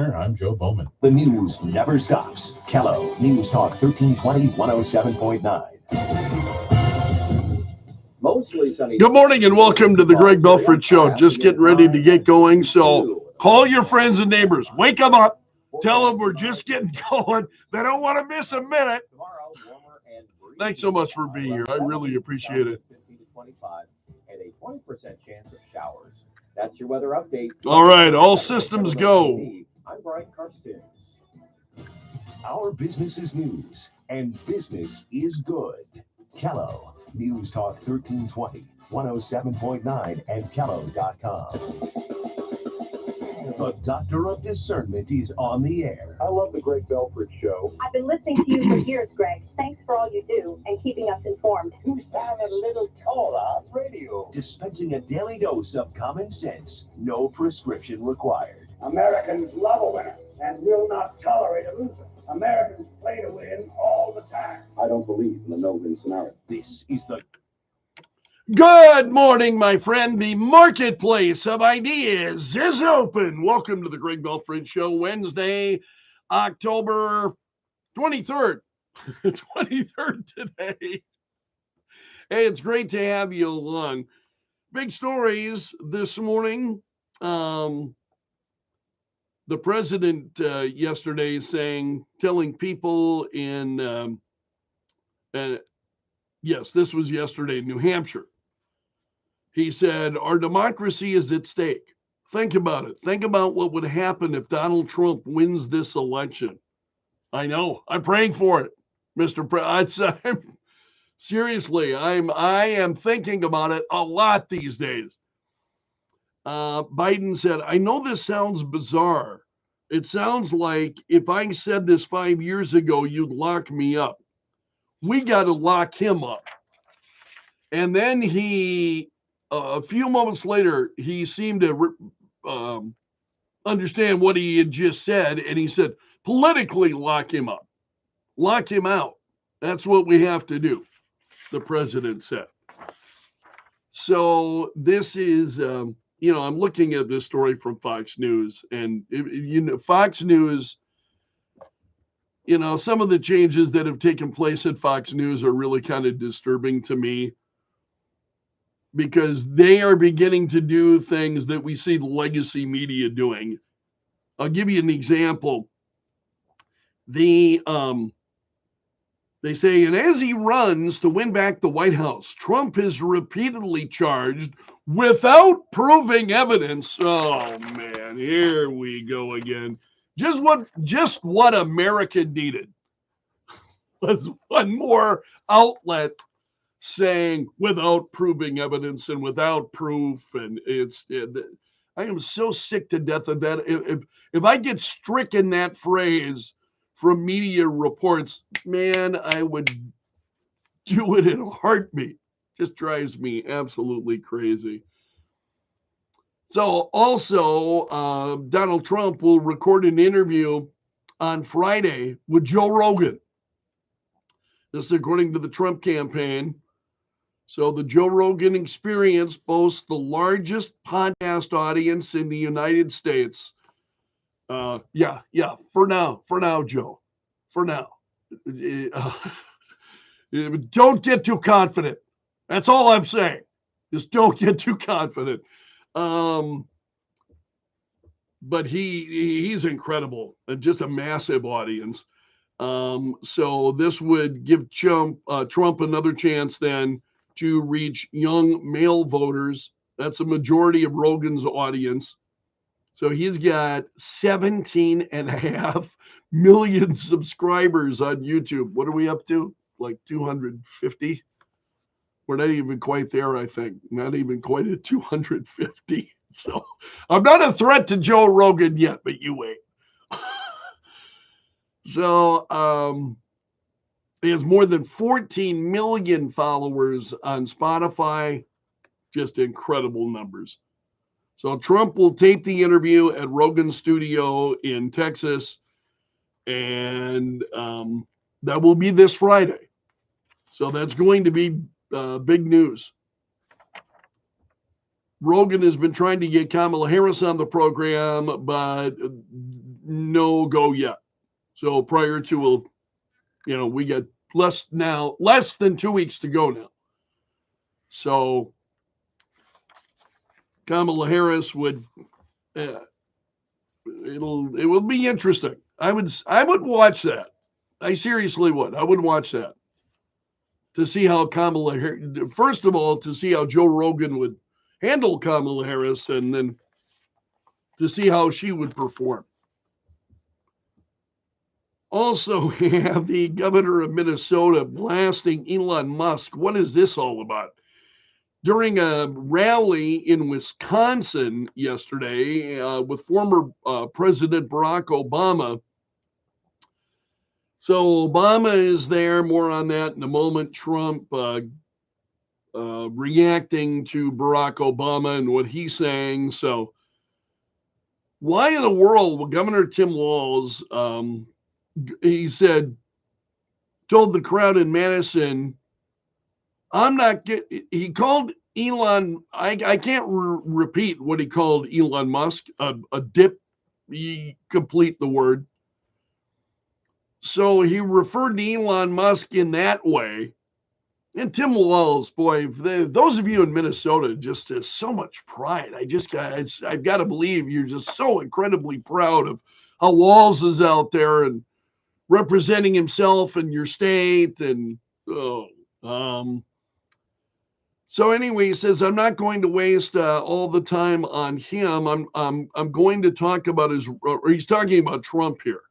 Center. I'm Joe Bowman. The news never stops. Kello, News Talk 1320, 107.9. Mostly sunny. Good morning and welcome to the Greg Belfrage Show. Just getting ready to get going. So call your friends and neighbors. Wake them up. Tell them we're just getting going. They don't want to miss a minute. Thanks so much for being here. I really appreciate it. 50 to 25 and a 20% chance of showers. That's your weather update. All right, all systems go. I'm Brian Karstens. Our business is news, and business is good. Kello, News Talk 1320, 107.9, and Kello.com. The Doctor of Discernment is on the air. I love the Greg Belfrage Show. I've been listening to you for years, Greg. Thanks for all you do and keeping us informed. You sounded a little taller on radio. Dispensing a daily dose of common sense, no prescription required. Americans love a winner and will not tolerate a loser. Americans play to win all the time. I don't believe in the no-win scenario. This is the Good morning, my friend. The marketplace of ideas is open. Welcome to the Greg Belfrage Show, Wednesday, October 23rd. 23rd today. Hey, it's great to have you along. Big stories this morning. The president yesterday telling people in, yes, this was yesterday in New Hampshire. He said, our democracy is at stake. Think about it. Think about what would happen if Donald Trump wins this election. I know. I'm praying for it, Mr. President. Seriously, I am thinking about it a lot these days. Biden said, I know this sounds bizarre. It sounds like if I said this 5 years ago, you'd lock me up. We got to lock him up. And then a few moments later, he seemed to understand what he had just said. And he said, politically lock him up, lock him out. That's what we have to do, the president said. So this is, I'm looking at this story from Fox News, and Fox News, some of the changes that have taken place at Fox News are really kind of disturbing to me, because they are beginning to do things that we see the legacy media doing. I'll give you an example. They say, and as he runs to win back the White House, Trump is repeatedly charged without proving evidence. Oh man, here we go again. Just what America needed was one more outlet saying without proving evidence and without proof. And I am so sick to death of that. If I get stricken that phrase from media reports, man, I would do it in a heartbeat. Just drives me absolutely crazy. So also, Donald Trump will record an interview on Friday with Joe Rogan. This is according to the Trump campaign. So the Joe Rogan Experience boasts the largest podcast audience in the United States. For now, Joe. For now. Don't get too confident. That's all I'm saying. Just don't get too confident. But he's incredible, and just a massive audience. So this would give Trump another chance then to reach young male voters. That's a majority of Rogan's audience. So he's got 17.5 million subscribers on YouTube. What are we up to? Like 250? We're not even quite there, I think. Not even quite at 250. So I'm not a threat to Joe Rogan yet, but you wait. So he has more than 14 million followers on Spotify. Just incredible numbers. So Trump will tape the interview at Rogan's studio in Texas, and that will be this Friday. So that's going to be big news. Rogan has been trying to get Kamala Harris on the program, but no go yet. So prior to, we got less than 2 weeks to go now. So Kamala Harris would, it will be interesting. I would watch that. I seriously would. I would watch that to see how Kamala Harris, first of all, to see how Joe Rogan would handle Kamala Harris, and then to see how she would perform. Also, we have the governor of Minnesota blasting Elon Musk. What is this all about? During a rally in Wisconsin yesterday with former President Barack Obama. So Obama is there, more on that in a moment. Trump reacting to Barack Obama and what he's saying. So why in the world will Governor Tim Walz, he said, told the crowd in Madison, he called Elon, I can't repeat what he called Elon Musk, a dip, complete the word. So he referred to Elon Musk in that way. And Tim Walz, boy, those of you in Minnesota, just has so much pride. I've got to believe you're just so incredibly proud of how Walz is out there and representing himself and your state. And so anyway, he says, I'm not going to waste all the time on him. I'm going to talk about he's talking about Trump here.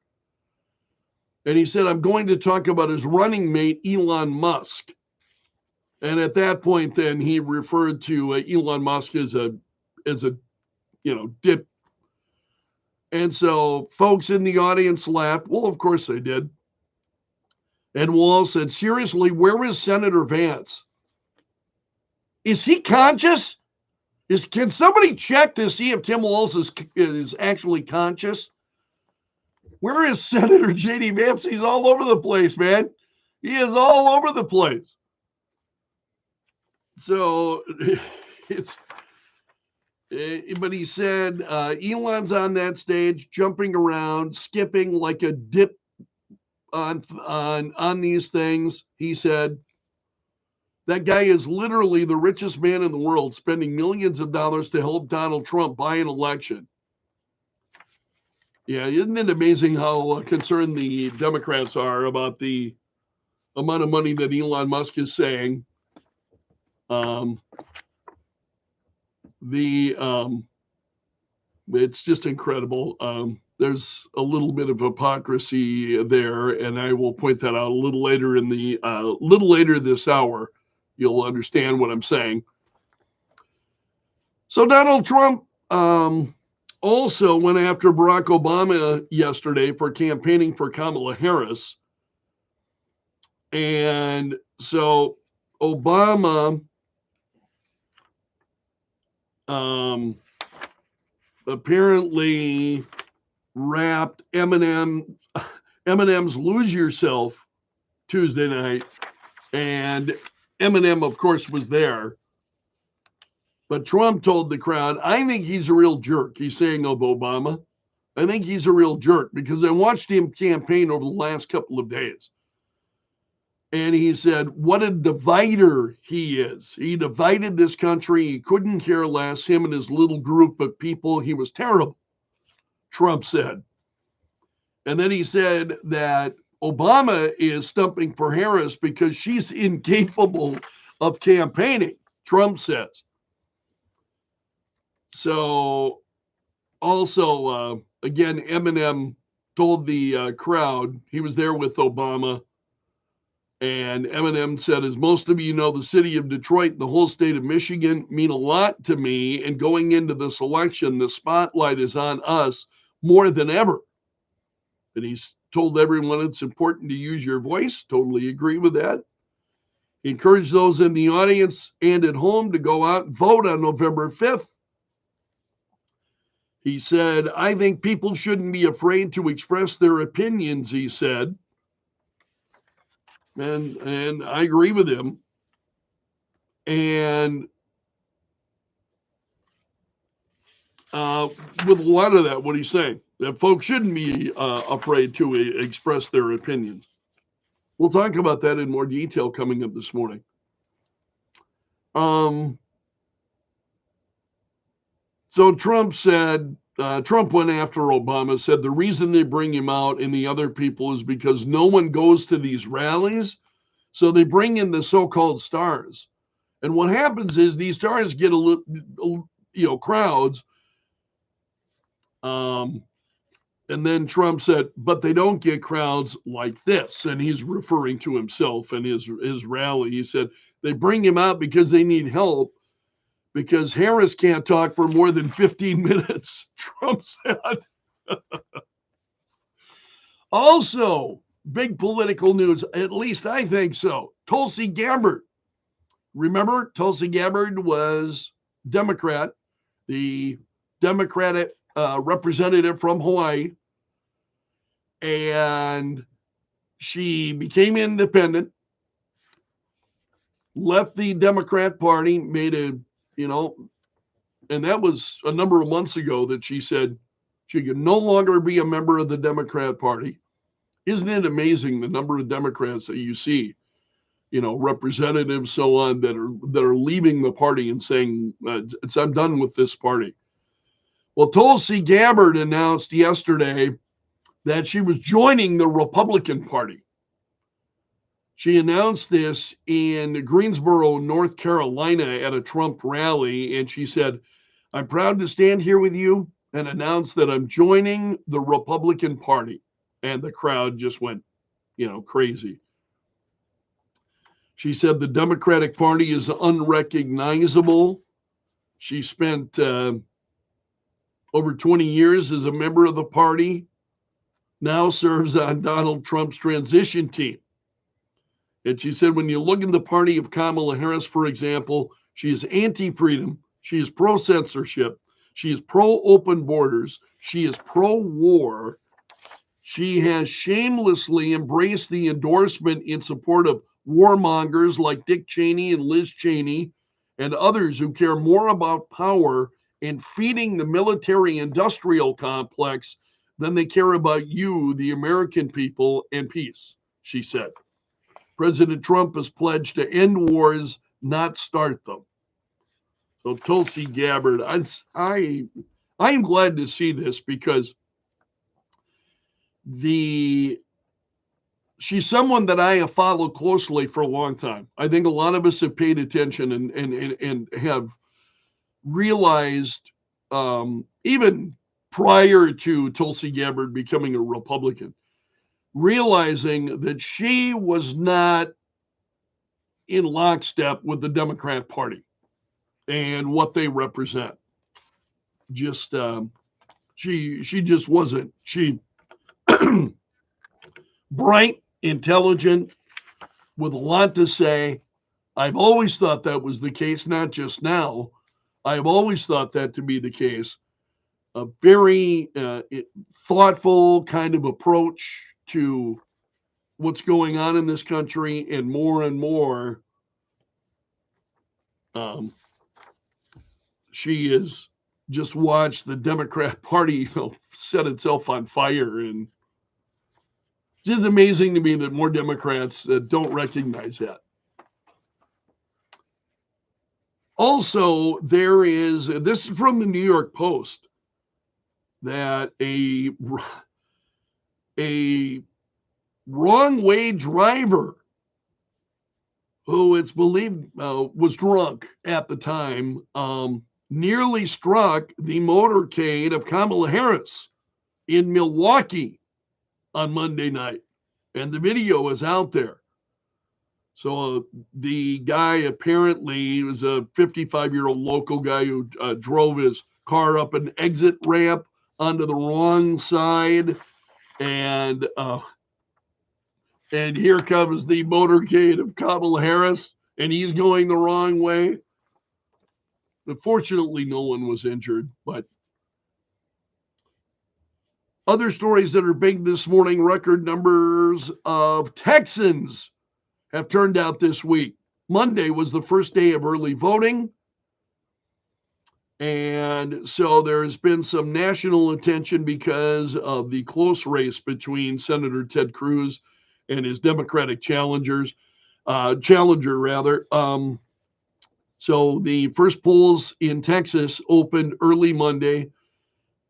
And he said, I'm going to talk about his running mate, Elon Musk. And at that point, then he referred to Elon Musk as a dip. And so folks in the audience laughed. Well, of course they did. And Wall said, seriously, where is Senator Vance? Is he conscious? Can somebody check to see if Tim Walz is actually conscious? Where is Senator J.D. Vance? He's all over the place, man. He is all over the place. So but he said Elon's on that stage, jumping around, skipping like a dip on these things. He said that guy is literally the richest man in the world, spending millions of dollars to help Donald Trump buy an election. Yeah, isn't it amazing how concerned the Democrats are about the amount of money that Elon Musk is saying? It's just incredible. There's a little bit of hypocrisy there, and I will point that out a little later this hour. You'll understand what I'm saying. So Donald Trump also went after Barack Obama yesterday for campaigning for Kamala Harris. And so Obama apparently rapped Eminem's Lose Yourself Tuesday night. And Eminem, of course, was there. But Trump told the crowd, I think he's a real jerk. He's saying of Obama. I think he's a real jerk because I watched him campaign over the last couple of days. And he said, what a divider he is. He divided this country. He couldn't care less, him and his little group of people. He was terrible, Trump said. And then he said that Obama is stumping for Harris because she's incapable of campaigning, Trump says. So also, again, Eminem told the crowd, he was there with Obama, and Eminem said, as most of you know, the city of Detroit and the whole state of Michigan mean a lot to me, and going into this election, the spotlight is on us more than ever. And he's told everyone it's important to use your voice. Totally agree with that. He encouraged those in the audience and at home to go out and vote on November 5th. He said, I think people shouldn't be afraid to express their opinions, he said. And I agree with him. And with a lot of that, what he's saying, that folks shouldn't be afraid to express their opinions. We'll talk about that in more detail coming up this morning. So Trump said, Trump went after Obama, said the reason they bring him out and the other people is because no one goes to these rallies. So they bring in the so-called stars. And what happens is these stars get crowds. And then Trump said, but they don't get crowds like this. And he's referring to himself and his rally. He said they bring him out because they need help, because Harris can't talk for more than 15 minutes, Trump said. Also, big political news, at least I think so. Tulsi Gabbard. Remember, Tulsi Gabbard was Democrat, the Democratic representative from Hawaii. And she became independent, left the Democrat Party, and that was a number of months ago that she said she could no longer be a member of the Democrat Party. Isn't it amazing the number of Democrats that you see, representatives, so on, that are leaving the party and saying, I'm done with this party. Well, Tulsi Gabbard announced yesterday that she was joining the Republican Party. She announced this in Greensboro, North Carolina at a Trump rally, and she said, I'm proud to stand here with you and announce that I'm joining the Republican Party. And the crowd just went, crazy. She said the Democratic Party is unrecognizable. She spent over 20 years as a member of the party, now serves on Donald Trump's transition team. And she said, when you look at the party of Kamala Harris, for example, she is anti-freedom, she is pro-censorship, she is pro-open borders, she is pro-war. She has shamelessly embraced the endorsement in support of warmongers like Dick Cheney and Liz Cheney and others who care more about power and feeding the military-industrial complex than they care about you, the American people, and peace, she said. President Trump has pledged to end wars, not start them. So Tulsi Gabbard, I am glad to see this, because she's someone that I have followed closely for a long time. I think a lot of us have paid attention and have realized, even prior to Tulsi Gabbard becoming a Republican, realizing that she was not in lockstep with the Democrat Party and what they represent. Just she just wasn't. She bright, intelligent, with a lot to say. I've always thought that was the case, not just now. I've always thought that to be the case. A very thoughtful kind of approach to what's going on in this country, and more she has just watched the Democrat Party set itself on fire. And it's just amazing to me that more Democrats don't recognize that. Also, this is from the New York Post, that a wrong way driver who it's believed was drunk at the time nearly struck the motorcade of Kamala Harris in Milwaukee on Monday night. And the video is out there. So the guy apparently was a 55-year-old local guy who drove his car up an exit ramp onto the wrong side. And here comes the motorcade of Kamala Harris, and he's going the wrong way. Unfortunately, no one was injured, but other stories that are big this morning: record numbers of Texans have turned out this week. Monday was the first day of early voting, And so there has been some national attention because of the close race between Senator Ted Cruz and his Democratic challenger rather. So the first polls in Texas opened early Monday,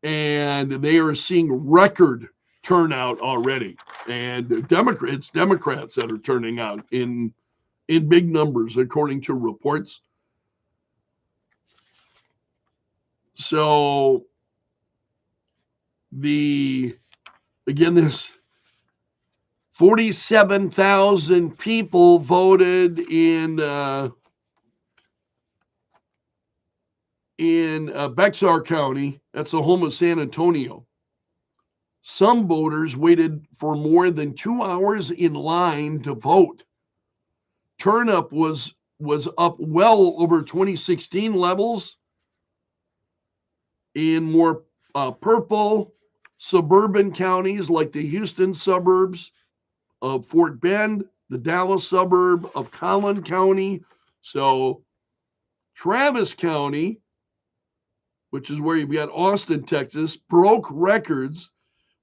and they are seeing record turnout already. And Democrats that are turning out in big numbers, according to reports. So this 47,000 people voted in Bexar County. That's the home of San Antonio. Some voters waited for more than 2 hours in line to vote. Turnout was up well over 2016 levels in more purple suburban counties like the Houston suburbs of Fort Bend, the Dallas suburb of Collin County. So Travis County, which is where you've got Austin, Texas, broke records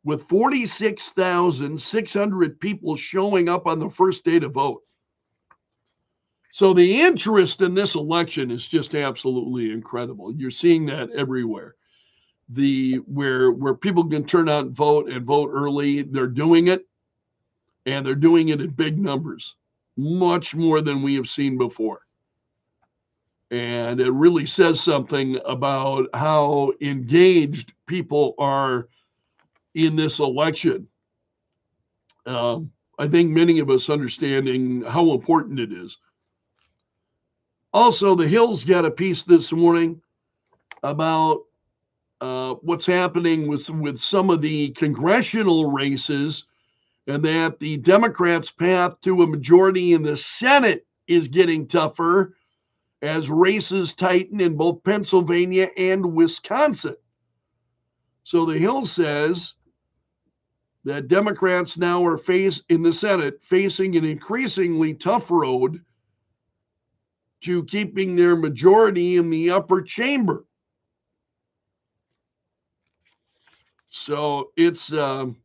with 46,600 people showing up on the first day to vote. So the interest in this election is just absolutely incredible. You're seeing that everywhere. Where people can turn out and vote early, they're doing it, and they're doing it in big numbers, much more than we have seen before. And it really says something about how engaged people are in this election. I think many of us understanding how important it is. Also, the Hill's got a piece this morning about what's happening with some of the congressional races, and that the Democrats' path to a majority in the Senate is getting tougher as races tighten in both Pennsylvania and Wisconsin. So the Hill says that Democrats now are in the Senate facing an increasingly tough road to keeping their majority in the upper chamber. So it's, and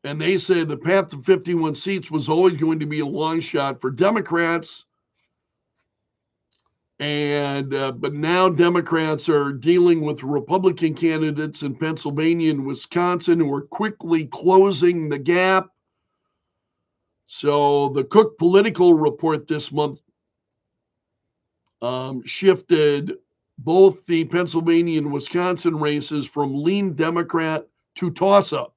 they say the path to 51 seats was always going to be a long shot for Democrats. And but now Democrats are dealing with Republican candidates in Pennsylvania and Wisconsin who are quickly closing the gap. So the Cook Political Report this month shifted both the Pennsylvania and Wisconsin races from lean Democrat to toss-up.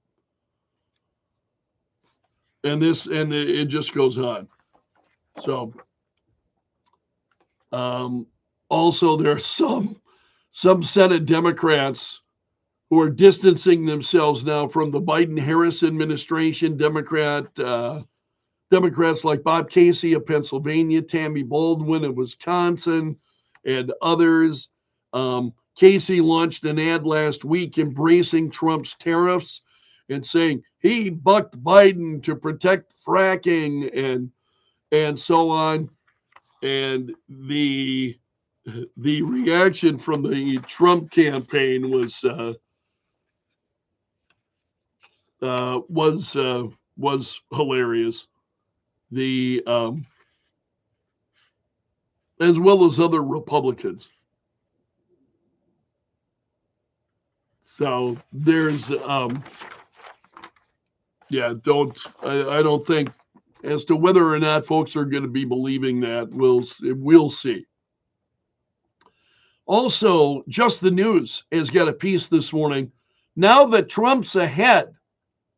And it just goes on. So also there are some Senate Democrats who are distancing themselves now from the Biden-Harris administration. Democrats like Bob Casey of Pennsylvania, Tammy Baldwin of Wisconsin, and others. Casey launched an ad last week embracing Trump's tariffs and saying he bucked Biden to protect fracking and so on. And the reaction from the Trump campaign was hilarious. As well as other Republicans. So there's I don't think, as to whether or not folks are going to be believing that, we'll see. Also, Just the News has got a piece this morning. Now that Trump's ahead,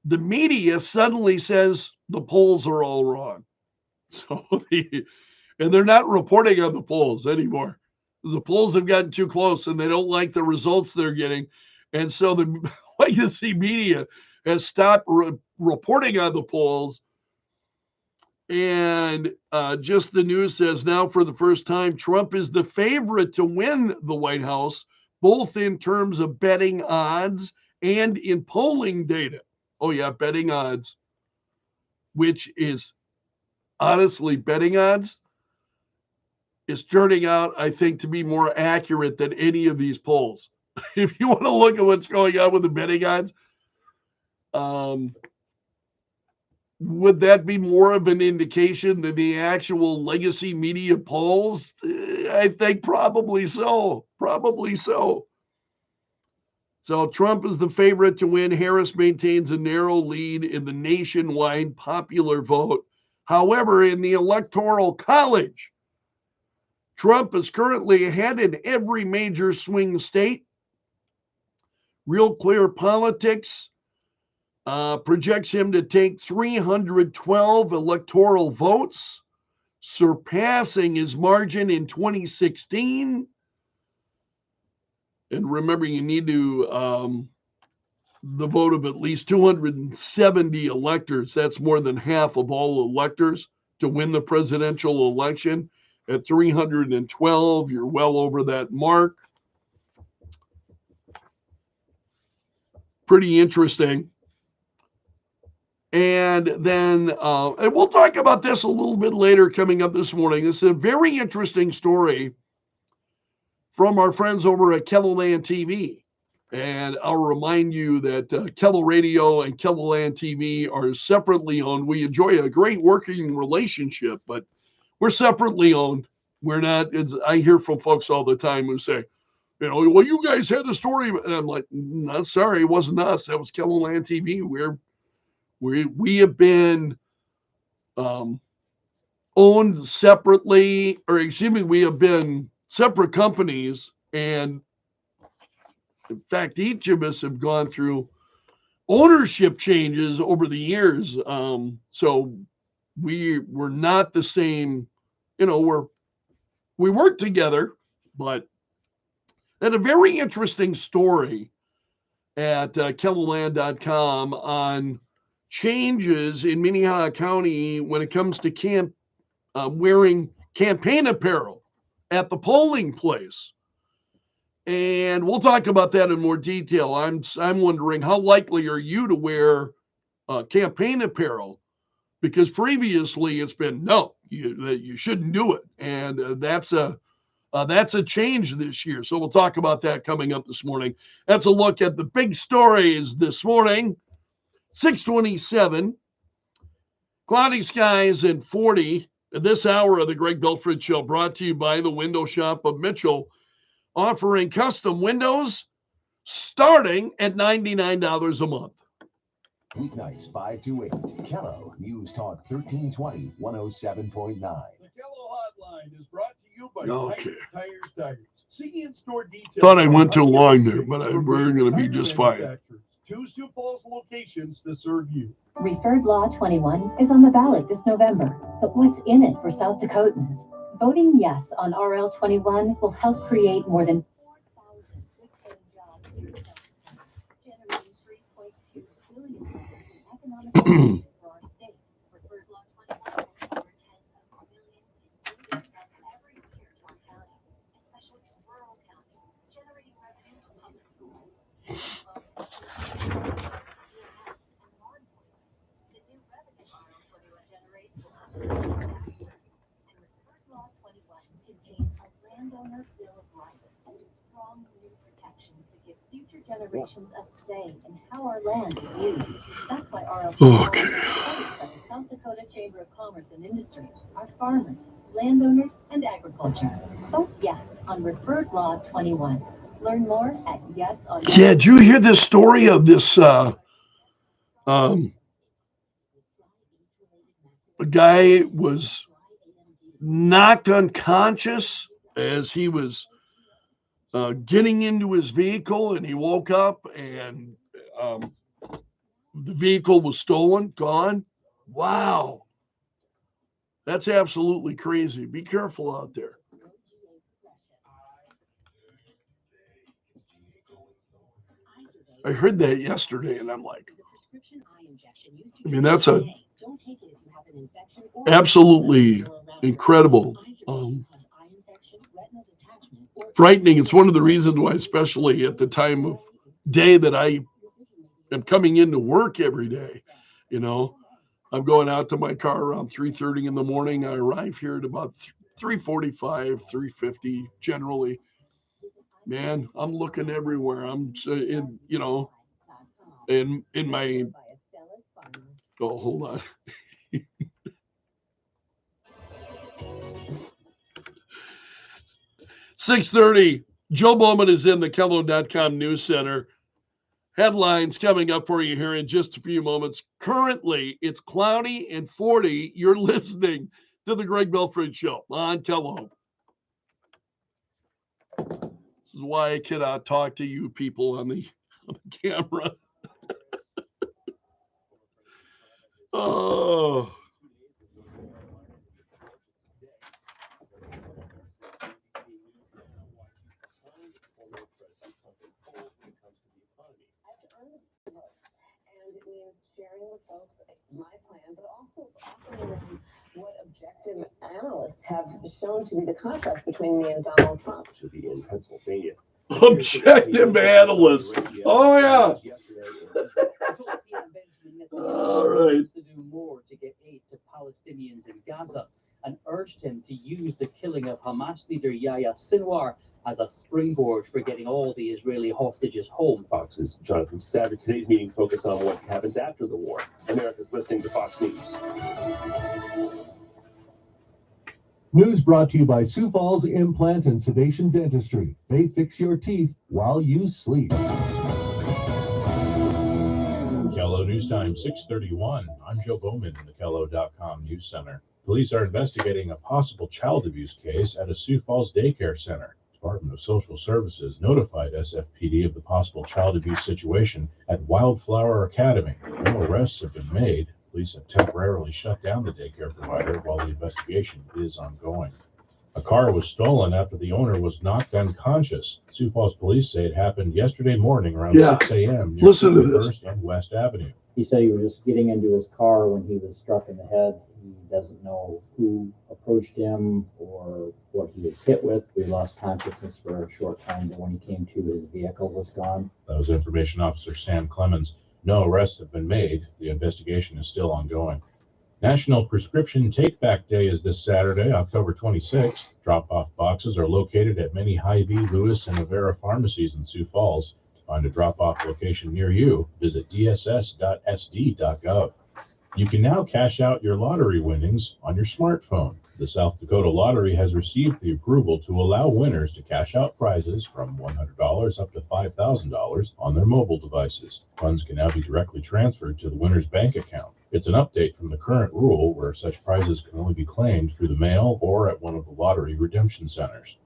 the media suddenly says the polls are all wrong. So and they're not reporting on the polls anymore. The polls have gotten too close and they don't like the results they're getting. And so the legacy media has stopped reporting on the polls. And Just the News says now for the first time, Trump is the favorite to win the White House, both in terms of betting odds and in polling data. Oh, yeah, betting odds, which is honestly betting odds. is turning out, I think, to be more accurate than any of these polls. If you want to look at what's going on with the betting odds, would that be more of an indication than the actual legacy media polls? I think probably so. Probably so. So Trump is the favorite to win. Harris maintains a narrow lead in the nationwide popular vote. However, in the Electoral College, Trump is currently ahead in every major swing state. Real Clear Politics projects him to take 312 electoral votes, surpassing his margin in 2016. And remember, you need to the vote of at least 270 electors. That's more than half of all electors to win the presidential election. At 312, you're well over that mark. Pretty interesting. And then, and we'll talk about this a little bit later coming up this morning. This is a very interesting story from our friends over at Kellerland TV. And I'll remind you that Keller Radio and Kellerland TV are separately owned. We enjoy a great working relationship, but we're separately owned. We're not, I hear from folks all the time who say, you know, well, you guys had a story. And I'm like, no, sorry, it wasn't us. That was Kellerland TV. We have been owned separately, or excuse me, we have been separate companies, and in fact, each of us have gone through ownership changes over the years. So we're not the same, you know, we work together, but had a very interesting story at kellerland.com on changes in Minnehaha County when it comes to wearing campaign apparel at the polling place. And we'll talk about that in more detail. I'm wondering, how likely are you to wear campaign apparel? Because previously it's been, no, you shouldn't do it. And that's a change this year. So we'll talk about that coming up this morning. That's a look at the big stories this morning. 627, cloudy skies and 40. This hour of the Greg Belfrage Show brought to you by the Window Shop of Mitchell, offering custom windows starting at $99 a month. Weeknights 5 to 8. Kello News Talk 1320 107.9. The Kello Hotline is brought to you by Okay. Tires. See in-store details. Thought I went too long there, but we're going to be just fine. 2 Sioux Falls locations to serve you. Referred Law 21 is on the ballot this November. But what's in it for South Dakotans? Voting yes on RL 21 will help create more than 4,000 good-paying jobs here in South Dakota, generating $3.2 billion in economic activity for our state. Referred Law 21 will deliver tens of millions in dividends every year to our counties, especially rural counties, generating revenue to public schools. Landowner Bill of Rights and strong legal protections to give future generations a say in how our land is used. That's why RL is supported by the South Dakota Chamber of Commerce and Industry, our farmers, landowners, and agriculture. Vote yes on Referred Law 21. Learn more at yes on. Yeah, did you hear this story of this a guy was knocked unconscious as he was getting into his vehicle, and he woke up and the vehicle was stolen, gone. Wow. That's absolutely crazy. Be careful out there. I heard that yesterday, and I'm like, I mean, that's a absolutely incredible, frightening. It's one of the reasons why, especially at the time of day that I am coming into work every day, you know, I'm going out to my car around 3:30 in the morning. I arrive here at about 345, 350 generally. Man, I'm looking everywhere. I'm in, in my. Oh, hold on. 6:30. Joe Bowman is in the Kello.com News Center. Headlines coming up for you here in just a few moments. Currently, it's cloudy and 40. You're listening to the Greg Belfrage Show on Kello. This is why I cannot talk to you people on the camera. Oh. And it means sharing with folks my plan, but also offering them what objective analysts have shown to be the contrast between me and Donald Trump. To be in Pennsylvania. Objective analysts. Oh, yeah. All right. To do more to get aid to Palestinians in Gaza and urged him to use the killing of Hamas leader Yahya Sinwar as a springboard for getting all the Israeli hostages home. Fox's Jonathan Savage. Today's meetings focus on what happens after the war. America's listening to Fox News. News brought to you by Sioux Falls Implant and Sedation Dentistry. They fix your teeth while you sleep. Kello News Time, 6:31. I'm Joe Bowman in the Kello.com News Center. Police are investigating a possible child abuse case at a Sioux Falls daycare center. Department of Social Services notified SFPD of the possible child abuse situation at Wildflower Academy. No arrests have been made. Police have temporarily shut down the daycare provider while the investigation is ongoing. A car was stolen after the owner was knocked unconscious. Sioux Falls police say it happened yesterday morning around 6 a.m. near Listen to this. 51st and West Avenue. He said he was just getting into his car when he was struck in the head. He doesn't know who approached him or what he was hit with. He lost consciousness for a short time, but when he came to, his vehicle was gone. That was Information Officer Sam Clemens. No arrests have been made. The investigation is still ongoing. National Prescription Take-Back Day is this Saturday, October 26th. Drop-off boxes are located at many Hy-Vee, Lewis, and Avera pharmacies in Sioux Falls. To find a drop-off location near you, visit dss.sd.gov. You can now cash out your lottery winnings on your smartphone. The South Dakota Lottery has received the approval to allow winners to cash out prizes from $100 up to $5,000 on their mobile devices. Funds can now be directly transferred to the winner's bank account. It's an update from the current rule where such prizes can only be claimed through the mail or at one of the lottery redemption centers.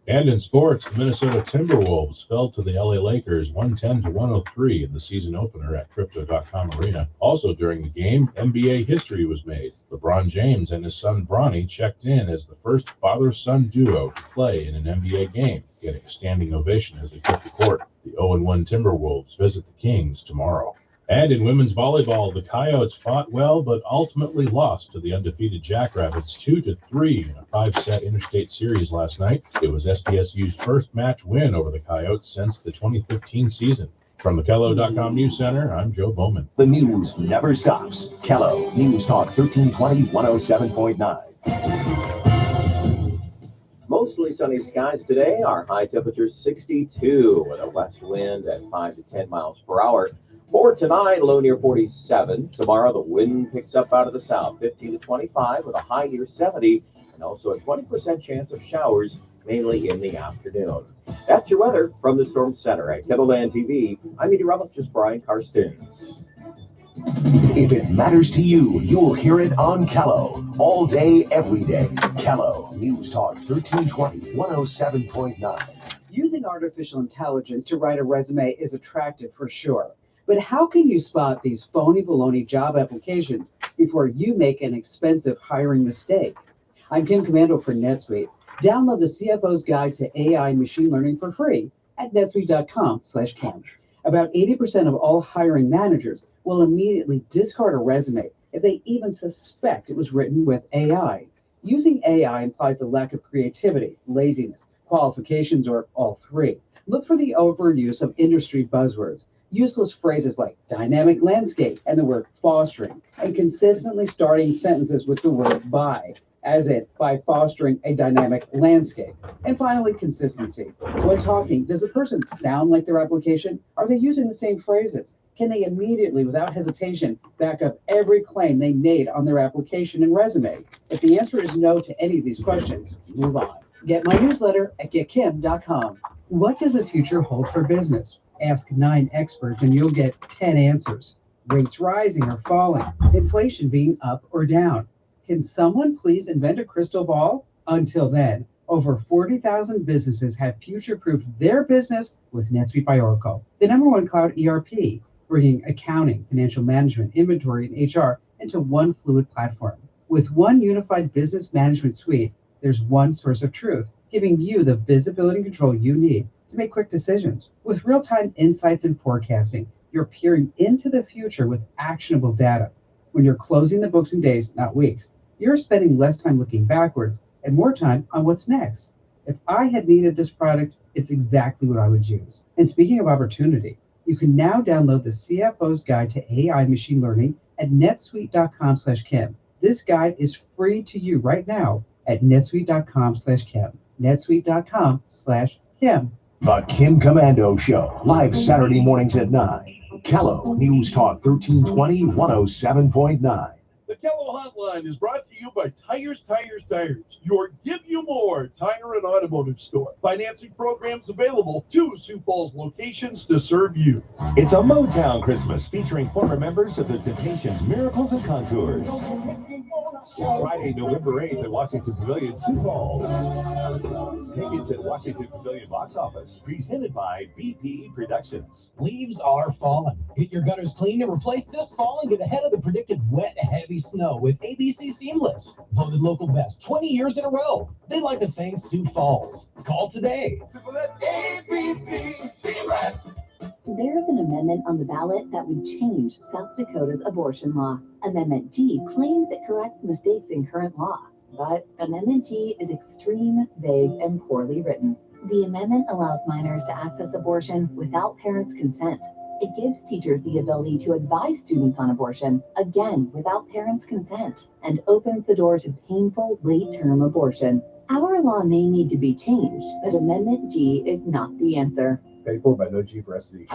And in sports, the Minnesota Timberwolves fell to the LA Lakers 110-103 in the season opener at Crypto.com Arena. Also during the game, NBA history was made. LeBron James and his son Bronny checked in as the first father-son duo to play in an NBA game, getting a standing ovation as they took the court. The 0-1 Timberwolves visit the Kings tomorrow. And in women's volleyball, the Coyotes fought well, but ultimately lost to the undefeated Jackrabbits 2-3 in a 5-set interstate series last night. It was SDSU's first match win over the Coyotes since the 2015 season. From the Kello.com News Center, I'm Joe Bowman. The news never stops. Kello News Talk 1320 107.9. Mostly sunny skies today. Our high temperature 62 with a west wind at 5 to 10 miles per hour. For tonight, low near 47. Tomorrow, the wind picks up out of the south, 50 to 25 with a high near 70, and also a 20% chance of showers, mainly in the afternoon. That's your weather from the Storm Center at Kettleland TV. I'm meteorologist Brian Karstens. If it matters to you, you'll hear it on Kello. All day, every day. Kello News Talk 1320 107.9. Using artificial intelligence to write a resume is attractive for sure. But how can you spot these phony baloney job applications before you make an expensive hiring mistake? I'm Kim Commando for NetSuite. Download the CFO's Guide to AI Machine Learning for free at netsuite.com/Kim. About 80% of all hiring managers will immediately discard a resume if they even suspect it was written with AI. Using AI implies a lack of creativity, laziness, qualifications, or all three. Look for the overuse of industry buzzwords. Useless phrases like dynamic landscape and the word fostering, and consistently starting sentences with the word by. as it by fostering a dynamic landscape. And finally, consistency. When talking, does the person sound like their application? Are they using the same phrases? Can they immediately, without hesitation, back up every claim they made on their application and resume? If the answer is no to any of these questions, move on. Get my newsletter at getkim.com. What does the future hold for business? Ask 9 experts and you'll get 10 answers. Rates rising or falling, inflation being up or down. Can someone please invent a crystal ball? Until then, over 40,000 businesses have future-proofed their business with NetSuite by Oracle, the #1 cloud ERP, bringing accounting, financial management, inventory, and HR into one fluid platform. With one unified business management suite, there's one source of truth, giving you the visibility and control you need to make quick decisions. With real-time insights and forecasting, you're peering into the future with actionable data. When you're closing the books in days, not weeks, you're spending less time looking backwards and more time on what's next. If I had needed this product, it's exactly what I would use. And speaking of opportunity, you can now download the CFO's Guide to AI Machine Learning at netsuite.com/Kim. This guide is free to you right now at netsuite.com/Kim. netsuite.com/Kim. The Kim Commando Show, live Saturday mornings at 9. Callow News Talk 1320 107.9. The Kello Hotline is brought to you by Tires, your Give You More tire and automotive store. Financing programs available, 2 Sioux Falls locations to serve you. It's a Motown Christmas featuring former members of the Temptations, Miracles and Contours. Friday, November 8th at Washington Pavilion, Sioux Falls. Tickets at Washington Pavilion box office. Presented by BP Productions. Leaves are falling. Get your gutters cleaned and replace this fall and get ahead of the predicted wet, heavy snow with ABC Seamless. Voted local best 20 years in a row. They like to thank Sioux Falls. Call today. ABC Seamless. There's an amendment on the ballot that would change South Dakota's abortion law. Amendment G claims it corrects mistakes in current law. But Amendment G is extreme, vague, and poorly written. The amendment allows minors to access abortion without parents' consent. It gives teachers the ability to advise students on abortion, again without parents' consent, and opens the door to painful late-term abortion. Our law may need to be changed, but Amendment G is not the answer. Paid for by No G for SD.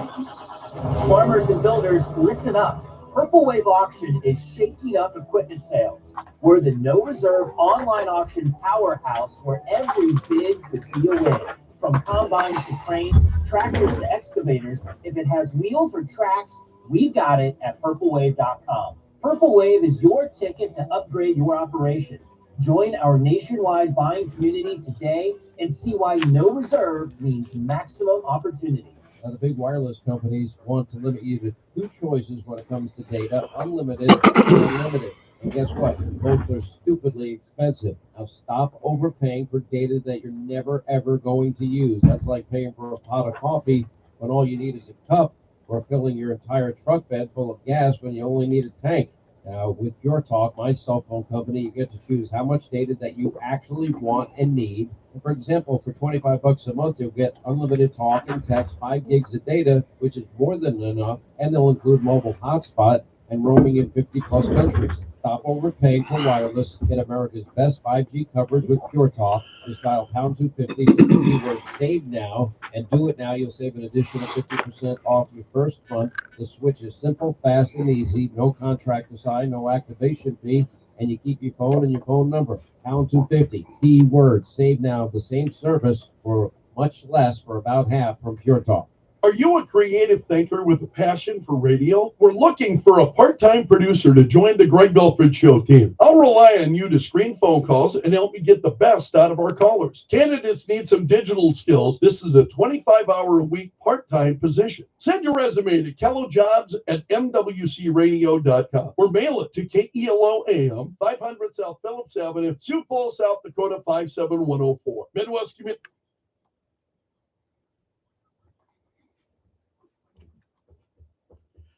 Farmers and builders, listen up. Purple Wave Auction is shaking up equipment sales. We're the no reserve online auction powerhouse where every bid could be a win. From combines to cranes, tractors to excavators, if it has wheels or tracks, we've got it at purplewave.com. Purple Wave is your ticket to upgrade your operation. Join our nationwide buying community today and see why no reserve means maximum opportunity. The big wireless companies want to limit you to 2 choices when it comes to data, unlimited and unlimited. And guess what? Both are stupidly expensive. Now stop overpaying for data that you're never ever going to use. That's like paying for a pot of coffee when all you need is a cup, or filling your entire truck bed full of gas when you only need a tank. Now, with Pure Talk, my cell phone company, you get to choose how much data that you actually want and need. And for example, for $25 a month, you'll get unlimited talk and text, 5 gigs of data, which is more than enough, and they'll include mobile hotspot and roaming in 50+ countries. Stop overpaying for wireless. Get America's best 5G coverage with Pure Talk. Just dial pound 250 with the keyword SAVE NOW, and do it now. You'll save an additional 50% off your first month. The switch is simple, fast, and easy. No contract to sign, no activation fee, and you keep your phone and your phone number. Pound 250, keyword SAVE NOW. The same service for much less, for about half, from Pure Talk. Are you a creative thinker with a passion for radio? We're looking for a part-time producer to join the Greg Belfrage Show team. I'll rely on you to screen phone calls and help me get the best out of our callers. Candidates need some digital skills. This is a 25-hour-a-week part-time position. Send your resume to kellojobs@mwcradio.com or mail it to KELO AM, 500 South Phillips Avenue, Sioux Falls, South Dakota, 57104. Midwest Community.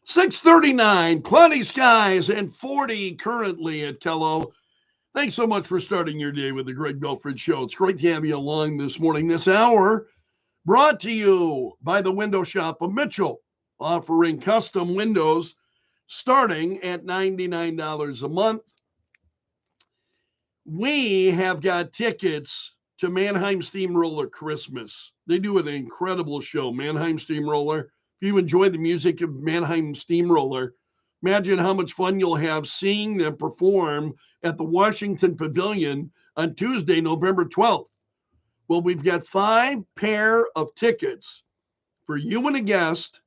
.639, cloudy skies, and 40 currently at Kello. Thanks so much for starting your day with the Greg Belfrage Show. It's great to have you along this morning. This hour brought to you by the Window Shop of Mitchell, offering custom windows starting at $99 a month. we have got tickets to Mannheim Steamroller Christmas. They do an incredible show, Mannheim Steamroller. If you enjoy the music of Mannheim Steamroller, imagine how much fun you'll have seeing them perform at the Washington Pavilion on Tuesday, November 12th. Well, we've got 5 pair of tickets for you and a guest.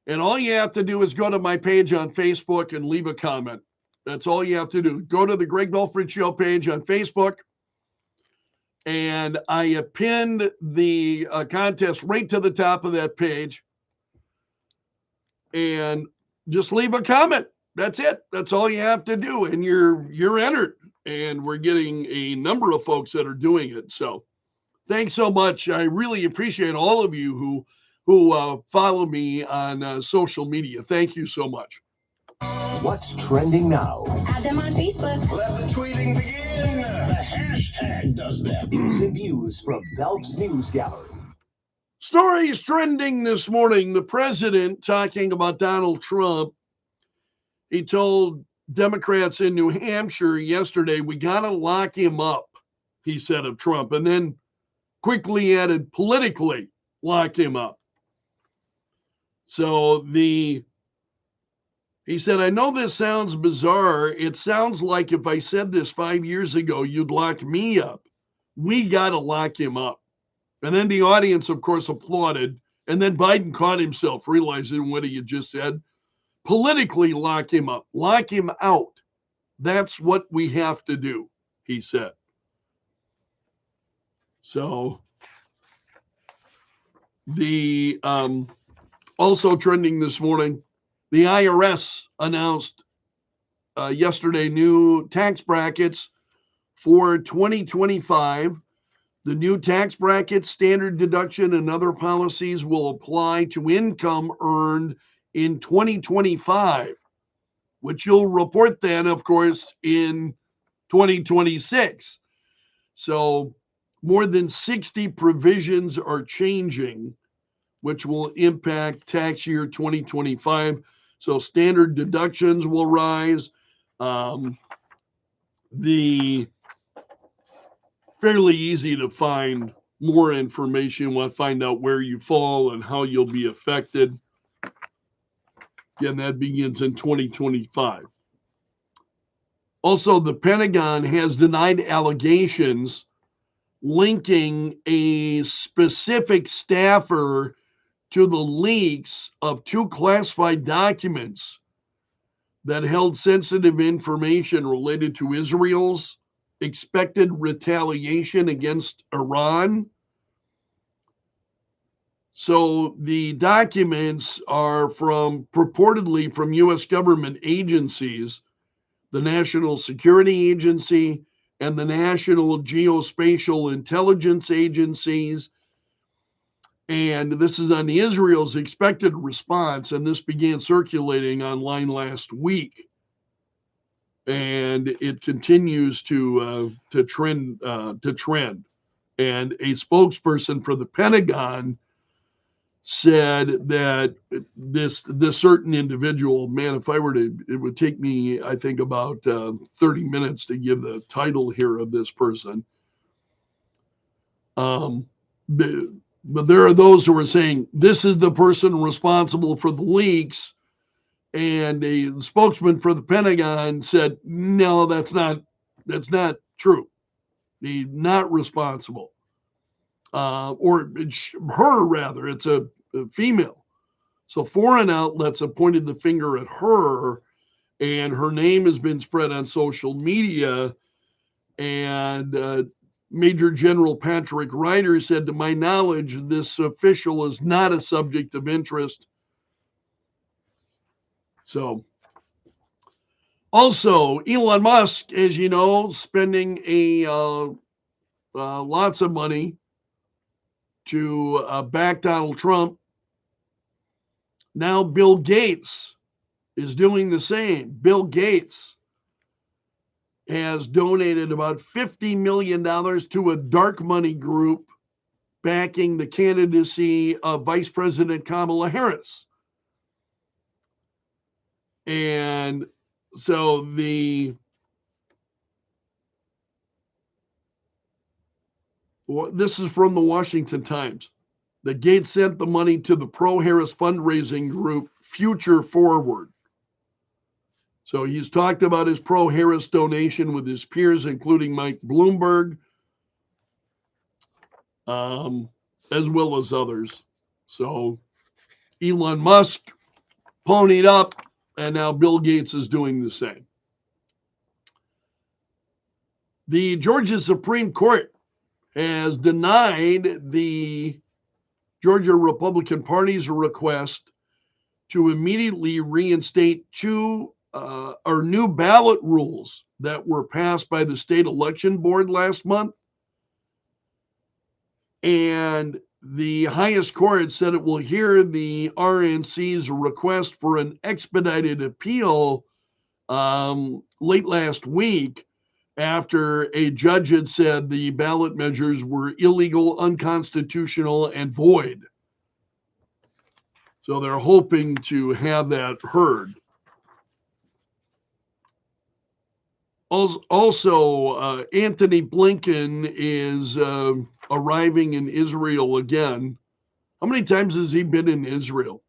And all you have to do is go to my page on Facebook and leave a comment. That's all you have to do. Go to the Greg Belfrage Show page on Facebook. And I have pinned the contest right to the top of that page. And just leave a comment. That's it. That's all you have to do. And you're entered. And we're getting a number of folks that are doing it. So thanks so much. I really appreciate all of you who follow me on social media. Thank you so much. What's trending now? Add them on Facebook. Let the tweeting begin. The hashtag does that. News and views from Belf's News Gallery. Stories trending this morning. The president talking about Donald Trump. He told Democrats in New Hampshire yesterday, we got to lock him up, he said of Trump, and then quickly added politically lock him up. So he said, I know this sounds bizarre. It sounds like if I said this 5 years ago, you'd lock me up. We got to lock him up. And then the audience, of course, applauded. And then Biden caught himself realizing what he had just said. Politically lock him up, lock him out. That's what we have to do, he said. So the also trending this morning, the IRS announced yesterday new tax brackets for 2025. The new tax bracket, standard deduction, and other policies will apply to income earned in 2025, which you'll report then, of course, in 2026. So more than 60 provisions are changing, which will impact tax year 2025. So standard deductions will rise. The fairly easy to find more information. You want to find out where you fall and how you'll be affected. Again, that begins in 2025. Also, the Pentagon has denied allegations linking a specific staffer to the leaks of 2 classified documents that held sensitive information related to Israel's expected retaliation against Iran. So the documents are purportedly from U.S. government agencies, the National Security Agency and the National Geospatial Intelligence Agencies. And this is on Israel's expected response, and this began circulating online last week. And it continues to trend. And a spokesperson for the Pentagon said that this certain individual, man, if I were to, it would take me, I think, about 30 minutes to give the title here of this person. But there are those who are saying this is the person responsible for the leaks. And a spokesman for the Pentagon said, no, that's not true. He's not responsible. Or her, rather, it's a female. So foreign outlets have pointed the finger at her, and her name has been spread on social media. And Major General Patrick Ryder said, to my knowledge, this official is not a subject of interest. So, also, Elon Musk, as you know, spending lots of money to back Donald Trump. Now Bill Gates is doing the same. Bill Gates has donated about $50 million to a dark money group backing the candidacy of Vice President Kamala Harris. And so the This is from the Washington Times. That Gates sent the money to the pro-Harris fundraising group Future Forward. So he's talked about his pro-Harris donation with his peers, including Mike Bloomberg, as well as others. So Elon Musk ponied up, and now Bill Gates is doing the same. The Georgia Supreme Court has denied the Georgia Republican Party's request to immediately reinstate two new ballot rules that were passed by the state election board last month. And the highest court said it will hear the RNC's request for an expedited appeal late last week after a judge had said the ballot measures were illegal, unconstitutional, and void. So they're hoping to have that heard. Also, Anthony Blinken is arriving in Israel again. How many times has he been in Israel?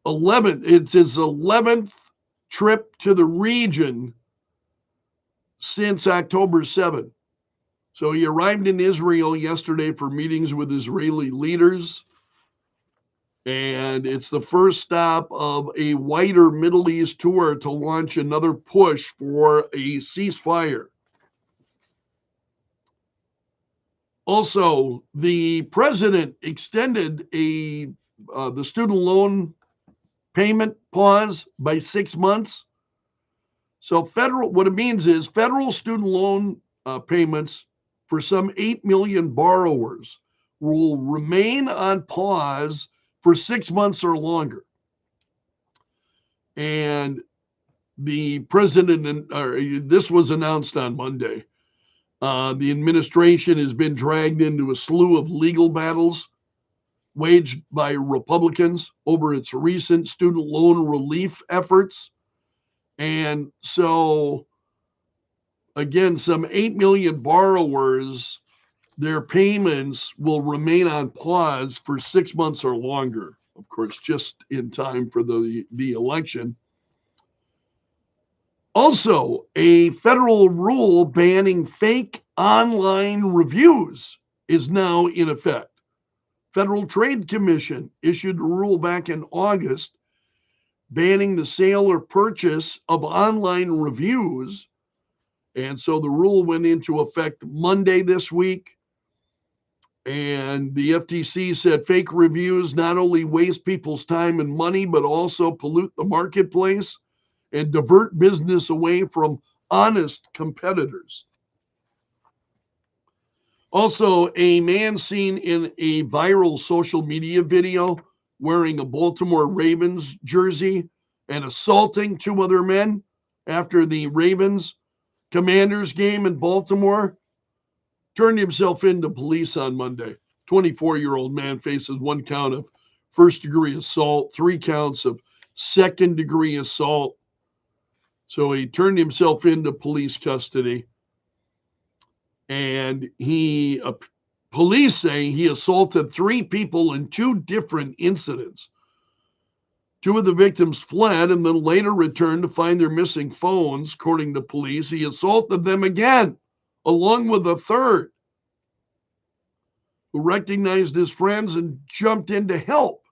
11. It's his 11th trip to the region since October 7th. So he arrived in Israel yesterday for meetings with Israeli leaders. And it's the first stop of a wider Middle East tour to launch another push for a ceasefire. Also, the president extended the student loan payment pause by 6 months. So what it means is federal student loan payments for some 8 million borrowers will remain on pause for 6 months or longer. And the president, this was announced on Monday. The administration has been dragged into a slew of legal battles waged by Republicans over its recent student loan relief efforts. And so, again, some 8 million borrowers, their payments will remain on pause for 6 months or longer. Of course, just in time for the election. Also, a federal rule banning fake online reviews is now in effect. Federal Trade Commission issued a rule back in August banning the sale or purchase of online reviews. And so the rule went into effect Monday this week. And the FTC said fake reviews not only waste people's time and money, but also pollute the marketplace and divert business away from honest competitors. Also, a man seen in a viral social media video wearing a Baltimore Ravens jersey and assaulting two other men after the Ravens Commanders game in Baltimore turned himself into police on Monday. 24-year-old man faces 1 count of first-degree assault, 3 counts of second-degree assault. So he turned himself into police custody. And police say he assaulted 3 people in 2 different incidents. 2 of the victims fled and then later returned to find their missing phones. According to police, he assaulted them again, along with a third, who recognized his friends and jumped in to help.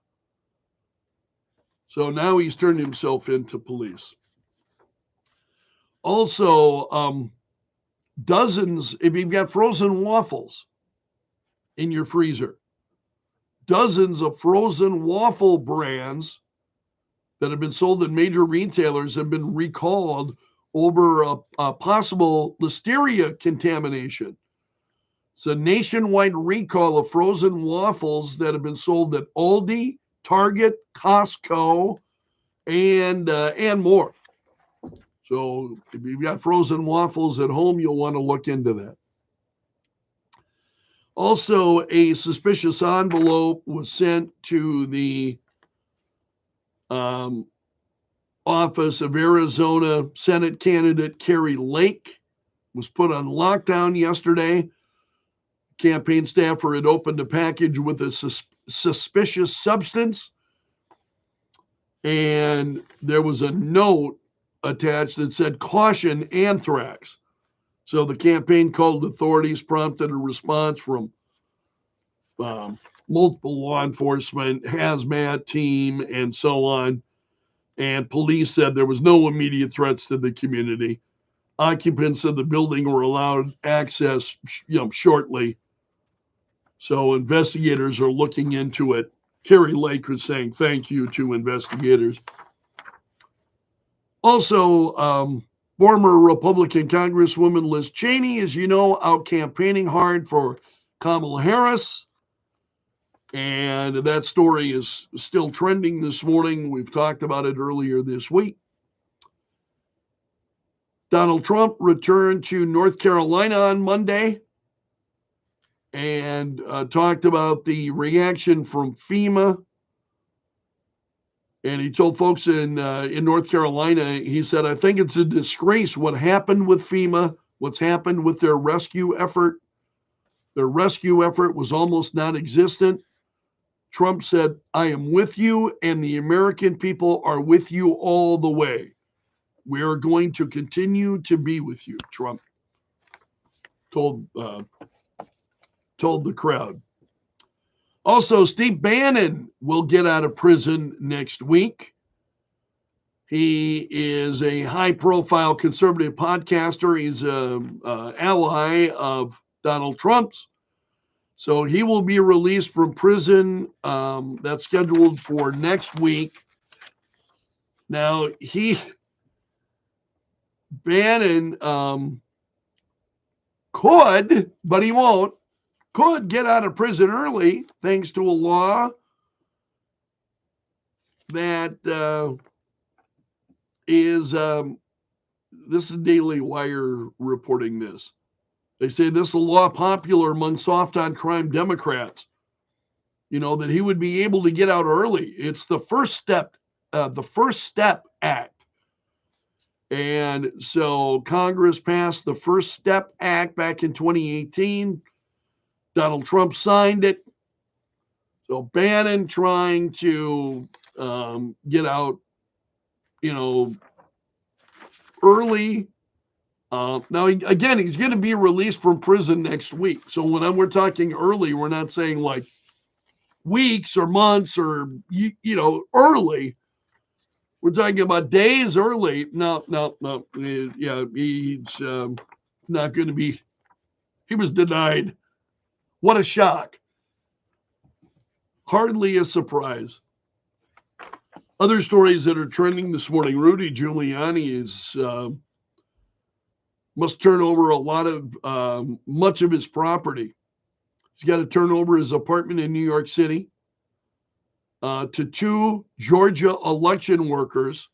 So now he's turned himself into police. Also, dozens, if you've got frozen waffles in your freezer, dozens of frozen waffle brands that have been sold in major retailers have been recalled over a possible listeria contamination. It's a nationwide recall of frozen waffles that have been sold at Aldi, Target, Costco, and more. So if you've got frozen waffles at home, you'll want to look into that. Also, a suspicious envelope was sent to the office of Arizona Senate candidate Carrie Lake. Was put on lockdown yesterday campaign staffer had opened a package with a suspicious substance, and there was a note attached that said, "Caution, anthrax." So the campaign called authorities, prompted a response from multiple law enforcement, hazmat team, and so on. And police said there was no immediate threats to the community. Occupants of the building were allowed access, shortly. So investigators are looking into it. Carrie Lake was saying thank you to investigators. Also, former Republican Congresswoman Liz Cheney, as you know, out campaigning hard for Kamala Harris. And that story is still trending this morning. We've talked about it earlier this week. Donald Trump returned to North Carolina on Monday and talked about the reaction from FEMA. And he told folks in North Carolina, he said, "I think it's a disgrace what happened with FEMA, what's happened with their rescue effort. Their rescue effort was almost non-existent." Trump said, "I am with you, and the American people are with you all the way. We are going to continue to be with you," Trump told the crowd. Also, Steve Bannon will get out of prison next week. He is a high-profile conservative podcaster. He's an ally of Donald Trump's. So he will be released from prison. That's scheduled for next week. Now, Bannon could, but he won't, could get out of prison early thanks to a law that is, this is Daily Wire reporting this. They say this is a law popular among soft on crime Democrats, that he would be able to get out early. It's the First Step Act. And so Congress passed the First Step Act back in 2018. Donald Trump signed it. So Bannon trying to get out, early. Now, again, he's going to be released from prison next week. So when we're talking early, we're not saying like weeks or months or, early. We're talking about days early. No. Yeah, he's not going to be. He was denied. What a shock. Hardly a surprise. Other stories that are trending this morning. Rudy Giuliani must turn over a lot of much of his property. He's got to turn over his apartment in New York City to two Georgia election workers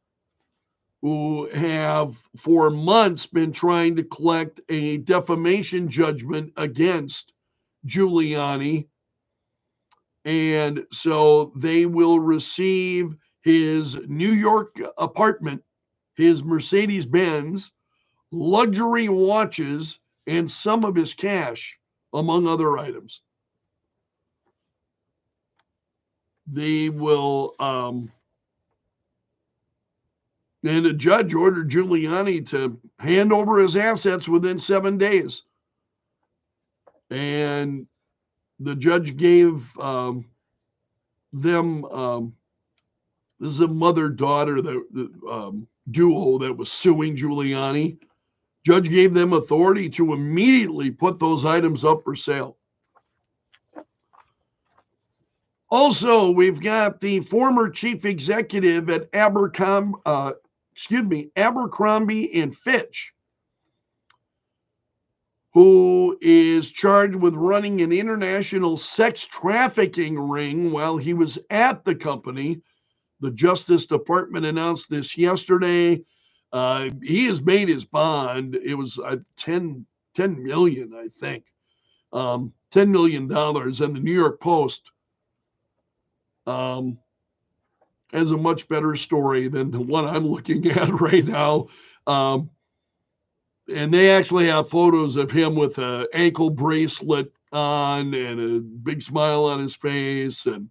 who have for months been trying to collect a defamation judgment against Giuliani. And so they will receive his New York apartment, his Mercedes-Benz, luxury watches, and some of his cash, among other items. They will, and a judge ordered Giuliani to hand over his assets within 7 days. And the judge gave them, this is a mother-daughter duo that was suing Giuliani. Judge gave them authority to immediately put those items up for sale. Also, we've got the former chief executive at Abercrombie and Fitch, who is charged with running an international sex trafficking ring while he was at the company. The Justice Department announced this yesterday. He has made his bond. It was $10 million, I think. $10 million. And the New York Post has a much better story than the one I'm looking at right now. And they actually have photos of him with an ankle bracelet, on and a big smile on his face. And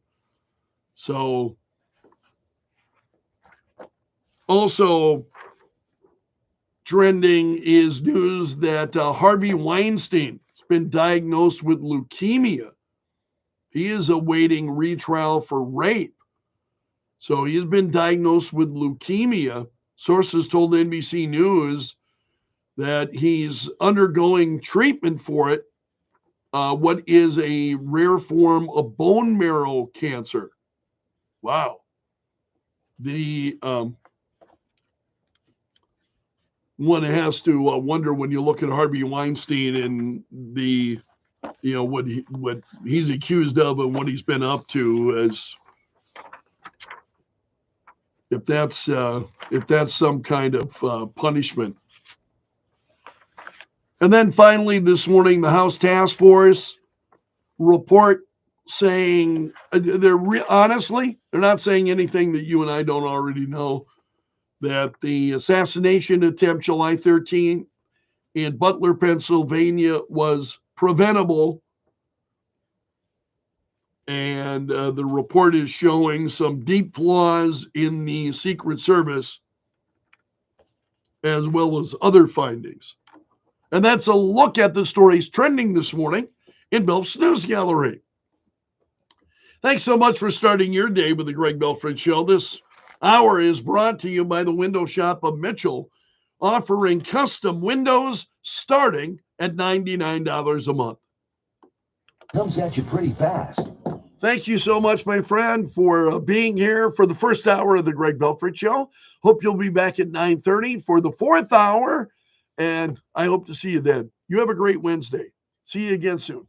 so also trending is news that Harvey Weinstein has been diagnosed with leukemia. He is awaiting retrial for rape. So he has been diagnosed with leukemia. Sources told NBC News that he's undergoing treatment for it, what is a rare form of bone marrow cancer. Wow. The one has to wonder when you look at Harvey Weinstein and the, what he's accused of and what he's been up to, as if that's some kind of punishment. And then finally this morning, the House Task Force report saying honestly, they're not saying anything that you and I don't already know, that the assassination attempt July 13th in Butler, Pennsylvania was preventable. And the report is showing some deep flaws in the Secret Service, as well as other findings. And that's a look at the stories trending this morning in Belf's News Gallery. Thanks so much for starting your day with the Greg Belfrage Show. This hour is brought to you by the Window Shop of Mitchell, offering custom windows starting at $99 a month. Comes at you pretty fast. Thank you so much, my friend, for being here for the first hour of the Greg Belfrage Show. Hope you'll be back at 9:30 for the fourth hour, and I hope to see you then. You have a great Wednesday. See you again soon.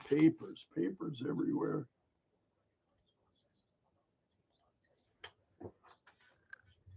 Papers everywhere.